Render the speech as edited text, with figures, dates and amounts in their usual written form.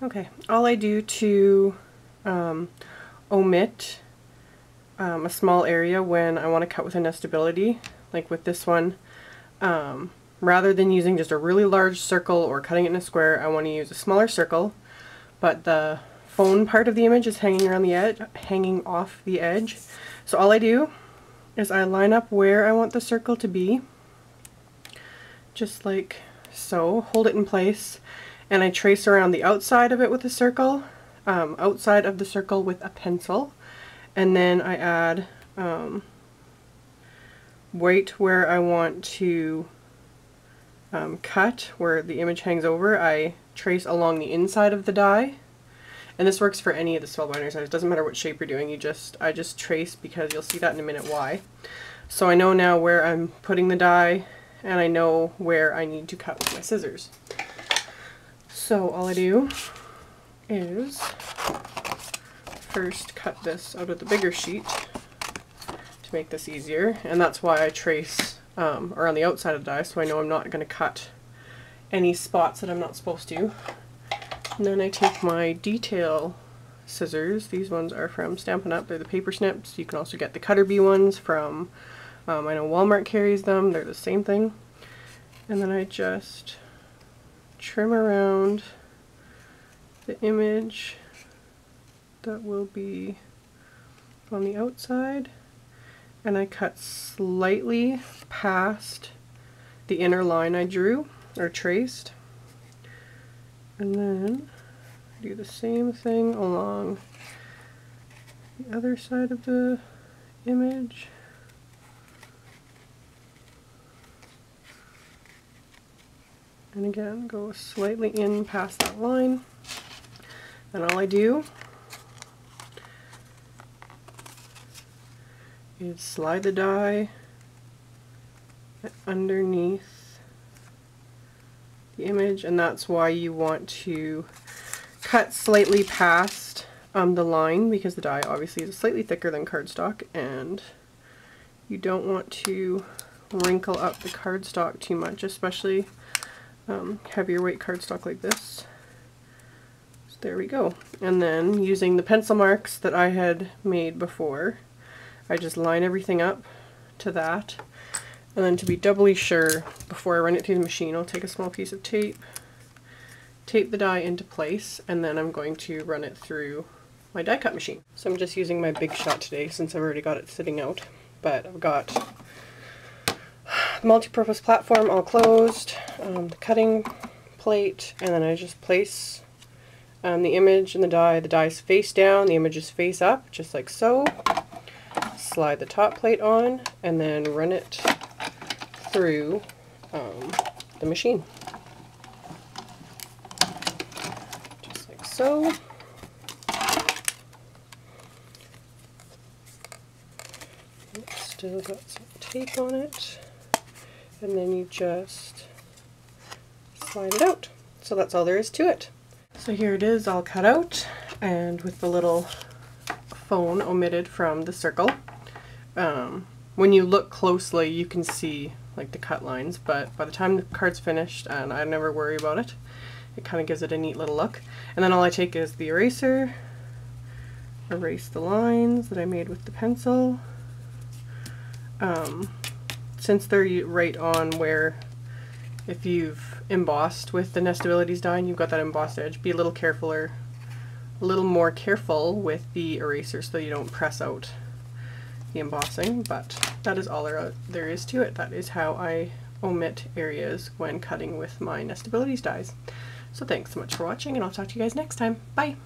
Okay, all I do to omit a small area when I want to cut with a nestability, like with this one, rather than using just a really large circle or cutting it in a square, I want to use a smaller circle, but the phone part of the image is hanging around the edge, hanging off the edge. So all I do is I line up where I want the circle to be, just like so, hold it in place, and I trace around the outside of it with a circle, outside of the circle with a pencil, and then I add right where I want to cut, where the image hangs over, I trace along the inside of the die. And this works for any of the Spellbinders. It doesn't matter what shape you're doing, I just trace, because you'll see that in a minute why. So I know now where I'm putting the die, and I know where I need to cut with my scissors. So all I do is first cut this out of the bigger sheet to make this easier, and that's why I trace around the outside of the die, so I know I'm not going to cut any spots that I'm not supposed to. And then I take my detail scissors. These ones are from Stampin' Up. They're the paper snips. You can also get the Cutter Bee ones from, I know Walmart carries them. They're the same thing. And then I just trim around the image that will be on the outside, and I cut slightly past the inner line I drew or traced. And then do the same thing along the other side of the image. And again, go slightly in past that line. And all I do is slide the die underneath the image, and that's why you want to cut slightly past the line, because the die obviously is slightly thicker than cardstock, and you don't want to wrinkle up the cardstock too much, especially heavier weight cardstock like this. So there we go. And then using the pencil marks that I had made before, I just line everything up to that. And then to be doubly sure, before I run it through the machine, I'll take a small piece of tape, tape the die into place, and then I'm going to run it through my die cut machine. So I'm just using my Big Shot today since I've already got it sitting out, but I've got the multi-purpose platform all closed, the cutting plate, and then I just place the image and the die's face down, the image is face up, just like so. Slide the top plate on, and then run it through the machine. Just like so. Still got some tape on it. And then you just slide it out. So that's all there is to it. So here it is all cut out, and with the little phone omitted from the circle. When you look closely you can see like the cut lines, but by the time the card's finished, and I never worry about it, it kind of gives it a neat little look. And then all I take is the eraser, erase the lines that I made with the pencil. Since they're right on where, if you've embossed with the Nestabilities die and you've got that embossed edge, be a little more careful with the eraser so you don't press out the embossing, but that is all there is to it. That is how I omit areas when cutting with my Nestabilities dies. So thanks so much for watching, and I'll talk to you guys next time. Bye!